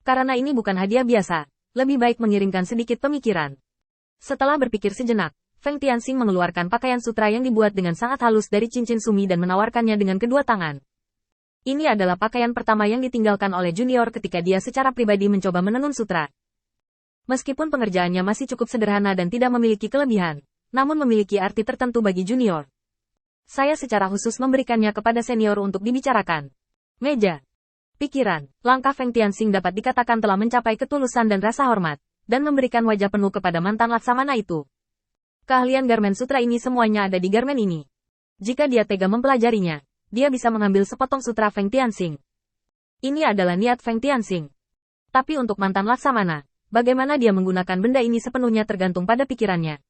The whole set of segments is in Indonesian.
Karena ini bukan hadiah biasa, lebih baik mengirimkan sedikit pemikiran. Setelah berpikir sejenak, Feng Tianxing mengeluarkan pakaian sutra yang dibuat dengan sangat halus dari cincin sumi dan menawarkannya dengan kedua tangan. Ini adalah pakaian pertama yang ditinggalkan oleh junior ketika dia secara pribadi mencoba menenun sutra. Meskipun pengerjaannya masih cukup sederhana dan tidak memiliki kelebihan, namun memiliki arti tertentu bagi junior. Saya secara khusus memberikannya kepada senior untuk dibicarakan. Meja. Pikiran, langkah Feng Tianxing dapat dikatakan telah mencapai ketulusan dan rasa hormat, dan memberikan wajah penuh kepada mantan laksamana itu. Keahlian garmen sutra ini semuanya ada di garmen ini. Jika dia tega mempelajarinya, dia bisa mengambil sepotong sutra Feng Tianxing. Ini adalah niat Feng Tianxing. Tapi untuk mantan laksamana, bagaimana dia menggunakan benda ini sepenuhnya tergantung pada pikirannya.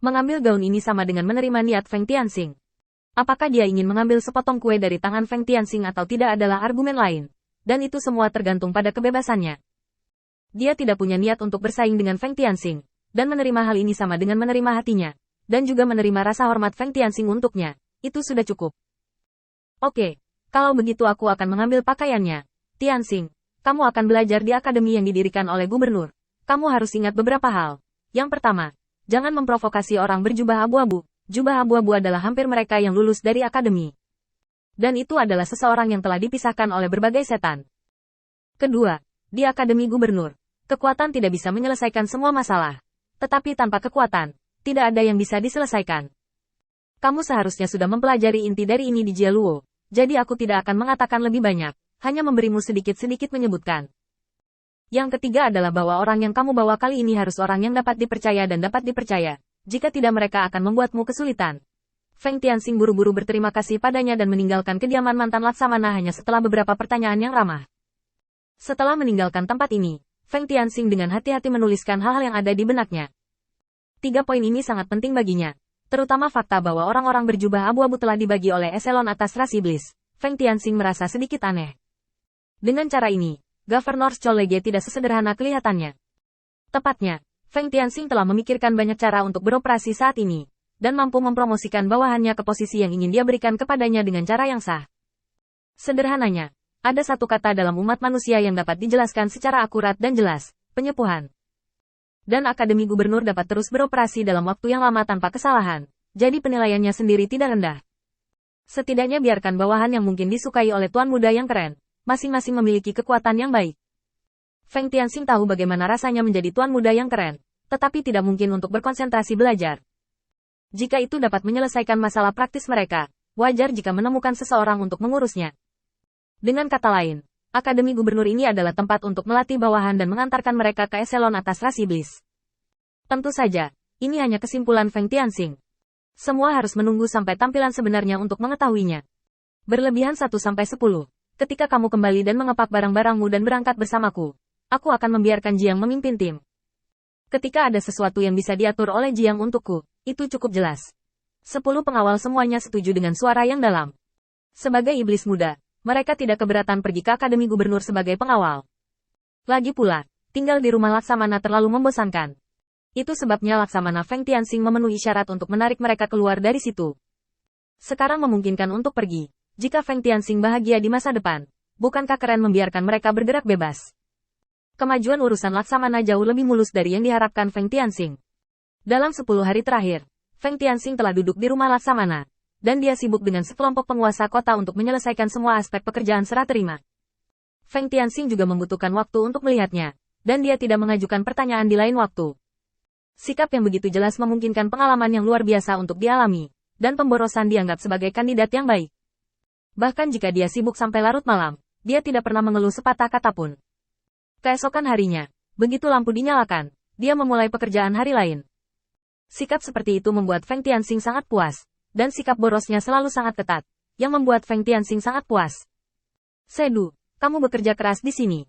Mengambil gaun ini sama dengan menerima niat Feng Tianxing. Apakah dia ingin mengambil sepotong kue dari tangan Feng Tianxing atau tidak adalah argumen lain, dan itu semua tergantung pada kebebasannya. Dia tidak punya niat untuk bersaing dengan Feng Tianxing, dan menerima hal ini sama dengan menerima hatinya, dan juga menerima rasa hormat Feng Tianxing untuknya, itu sudah cukup. Oke, kalau begitu aku akan mengambil pakaiannya. Tianxing, kamu akan belajar di akademi yang didirikan oleh gubernur. Kamu harus ingat beberapa hal. Yang pertama, jangan memprovokasi orang berjubah abu-abu. Jubah abu-abu adalah hampir mereka yang lulus dari akademi. Dan itu adalah seseorang yang telah dipisahkan oleh berbagai setan. Kedua, di akademi gubernur, kekuatan tidak bisa menyelesaikan semua masalah. Tetapi tanpa kekuatan, tidak ada yang bisa diselesaikan. Kamu seharusnya sudah mempelajari inti dari ini di Jialuo, jadi aku tidak akan mengatakan lebih banyak, hanya memberimu sedikit-sedikit menyebutkan. Yang ketiga adalah bahwa orang yang kamu bawa kali ini harus orang yang dapat dipercaya dan dapat dipercaya. Jika tidak mereka akan membuatmu kesulitan. Feng Tianxing buru-buru berterima kasih padanya dan meninggalkan kediaman mantan laksamana hanya setelah beberapa pertanyaan yang ramah. Setelah meninggalkan tempat ini, Feng Tianxing dengan hati-hati menuliskan hal-hal yang ada di benaknya. 3 poin ini sangat penting baginya, terutama fakta bahwa orang-orang berjubah abu-abu telah dibagi oleh eselon atas ras iblis. Feng Tianxing merasa sedikit aneh. Dengan cara ini, Governor Cholege tidak sesederhana kelihatannya. Tepatnya, Feng Tianxing telah memikirkan banyak cara untuk beroperasi saat ini, dan mampu mempromosikan bawahannya ke posisi yang ingin dia berikan kepadanya dengan cara yang sah. Sederhananya, ada satu kata dalam umat manusia yang dapat dijelaskan secara akurat dan jelas, penyepuhan. Dan Akademi Gubernur dapat terus beroperasi dalam waktu yang lama tanpa kesalahan, jadi penilaiannya sendiri tidak rendah. Setidaknya biarkan bawahan yang mungkin disukai oleh tuan muda yang keren, masing-masing memiliki kekuatan yang baik. Feng Tianxing tahu bagaimana rasanya menjadi tuan muda yang keren, tetapi tidak mungkin untuk berkonsentrasi belajar. Jika itu dapat menyelesaikan masalah praktis mereka, wajar jika menemukan seseorang untuk mengurusnya. Dengan kata lain, Akademi Gubernur ini adalah tempat untuk melatih bawahan dan mengantarkan mereka ke eselon atas ras iblis. Tentu saja, ini hanya kesimpulan Feng Tianxing. Semua harus menunggu sampai tampilan sebenarnya untuk mengetahuinya. Berlebihan 1-10. Ketika kamu kembali dan mengepak barang-barangmu dan berangkat bersamaku, aku akan membiarkan Jiang memimpin tim. Ketika ada sesuatu yang bisa diatur oleh Jiang untukku, itu cukup jelas. 10 pengawal semuanya setuju dengan suara yang dalam. Sebagai iblis muda, mereka tidak keberatan pergi ke Akademi Gubernur sebagai pengawal. Lagi pula, tinggal di rumah Laksamana terlalu membosankan. Itu sebabnya Laksamana Feng Tianxing memenuhi syarat untuk menarik mereka keluar dari situ. Sekarang memungkinkan untuk pergi. Jika Feng Tianxing bahagia di masa depan, bukankah keren membiarkan mereka bergerak bebas? Kemajuan urusan Laksamana jauh lebih mulus dari yang diharapkan Feng Tianxing. Dalam 10 hari terakhir, Feng Tianxing telah duduk di rumah Laksamana, dan dia sibuk dengan sekelompok penguasa kota untuk menyelesaikan semua aspek pekerjaan serah terima. Feng Tianxing juga membutuhkan waktu untuk melihatnya, dan dia tidak mengajukan pertanyaan di lain waktu. Sikap yang begitu jelas memungkinkan pengalaman yang luar biasa untuk dialami, dan pemborosan dianggap sebagai kandidat yang baik. Bahkan jika dia sibuk sampai larut malam, dia tidak pernah mengeluh sepatah kata pun. Keesokan harinya, begitu lampu dinyalakan, dia memulai pekerjaan hari lain. Sikap seperti itu membuat Feng Tianxing sangat puas, dan sikap borosnya selalu sangat ketat, yang membuat Feng Tianxing sangat puas. Sedu, kamu bekerja keras di sini.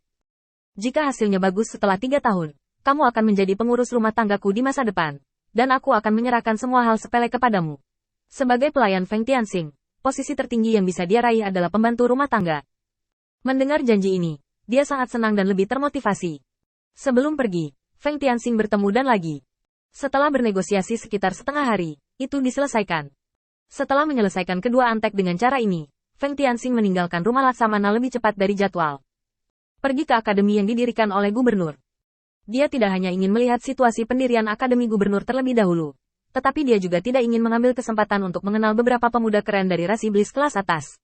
Jika hasilnya bagus setelah 3 tahun, kamu akan menjadi pengurus rumah tanggaku di masa depan, dan aku akan menyerahkan semua hal sepele kepadamu. Sebagai pelayan Feng Tianxing, posisi tertinggi yang bisa dia raih adalah pembantu rumah tangga. Mendengar janji ini, dia sangat senang dan lebih termotivasi. Sebelum pergi, Feng Tianxing bertemu dan lagi. Setelah bernegosiasi sekitar setengah hari, itu diselesaikan. Setelah menyelesaikan kedua antek dengan cara ini, Feng Tianxing meninggalkan rumah Laksamana lebih cepat dari jadwal. pergi ke akademi yang didirikan oleh gubernur. Dia tidak hanya ingin melihat situasi pendirian akademi gubernur terlebih dahulu, tetapi dia juga tidak ingin mengambil kesempatan untuk mengenal beberapa pemuda keren dari ras iblis kelas atas.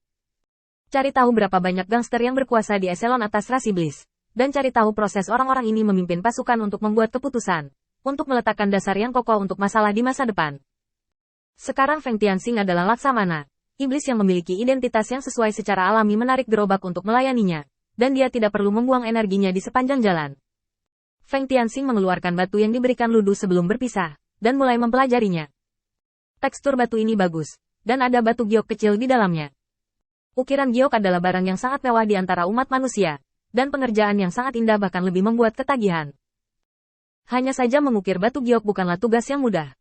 Cari tahu berapa banyak gangster yang berkuasa di eselon atas ras iblis, dan cari tahu proses orang-orang ini memimpin pasukan untuk membuat keputusan, untuk meletakkan dasar yang kokoh untuk masalah di masa depan. Sekarang Feng Tianxing adalah Laksamana, iblis yang memiliki identitas yang sesuai secara alami menarik gerobak untuk melayaninya, dan dia tidak perlu membuang energinya di sepanjang jalan. Feng Tianxing mengeluarkan batu yang diberikan Ludu sebelum berpisah, dan mulai mempelajarinya. Tekstur batu ini bagus, dan ada batu giok kecil di dalamnya. Ukiran giok adalah barang yang sangat mewah di antara umat manusia, dan pengerjaan yang sangat indah bahkan lebih membuat ketagihan. Hanya saja mengukir batu giok bukanlah tugas yang mudah.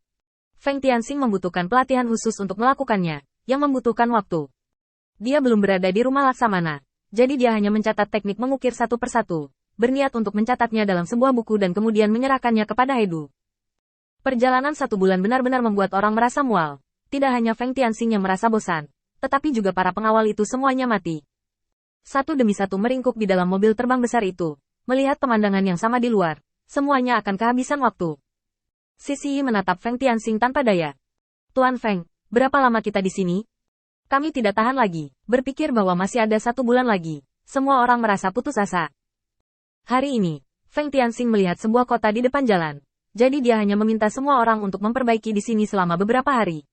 Feng Tianxing membutuhkan pelatihan khusus untuk melakukannya, yang membutuhkan waktu. Dia belum berada di rumah Laksamana, jadi dia hanya mencatat teknik mengukir satu persatu, berniat untuk mencatatnya dalam sebuah buku dan kemudian menyerahkannya kepada Hedu. Perjalanan 1 bulan benar-benar membuat orang merasa mual. Tidak hanya Feng Tianxing yang merasa bosan, tetapi juga para pengawal itu semuanya mati. Satu demi satu meringkuk di dalam mobil terbang besar itu, melihat pemandangan yang sama di luar, semuanya akan kehabisan waktu. Sisi menatap Feng Tianxing tanpa daya. Tuan Feng, berapa lama kita di sini? Kami tidak tahan lagi, berpikir bahwa masih ada 1 bulan lagi. Semua orang merasa putus asa. Hari ini, Feng Tianxing melihat sebuah kota di depan jalan, jadi dia hanya meminta semua orang untuk memperbaiki di sini selama beberapa hari.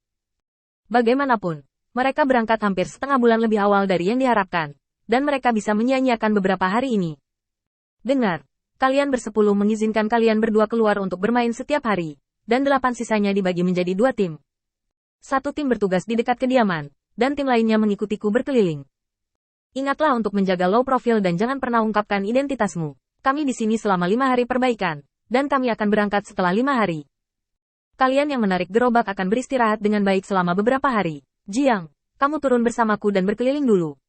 Bagaimanapun, mereka berangkat hampir setengah bulan lebih awal dari yang diharapkan, dan mereka bisa menyia-nyiakan beberapa hari ini. Dengar, kalian bersepuluh mengizinkan kalian berdua keluar untuk bermain setiap hari, dan 8 sisanya dibagi menjadi 2 tim. 1 tim bertugas di dekat kediaman, dan tim lainnya mengikutiku berkeliling. Ingatlah untuk menjaga low profile dan jangan pernah ungkapkan identitasmu. Kami di sini selama 5 hari perbaikan, dan kami akan berangkat setelah 5 hari. Kalian yang menarik gerobak akan beristirahat dengan baik selama beberapa hari. Jiang, kamu turun bersamaku dan berkeliling dulu.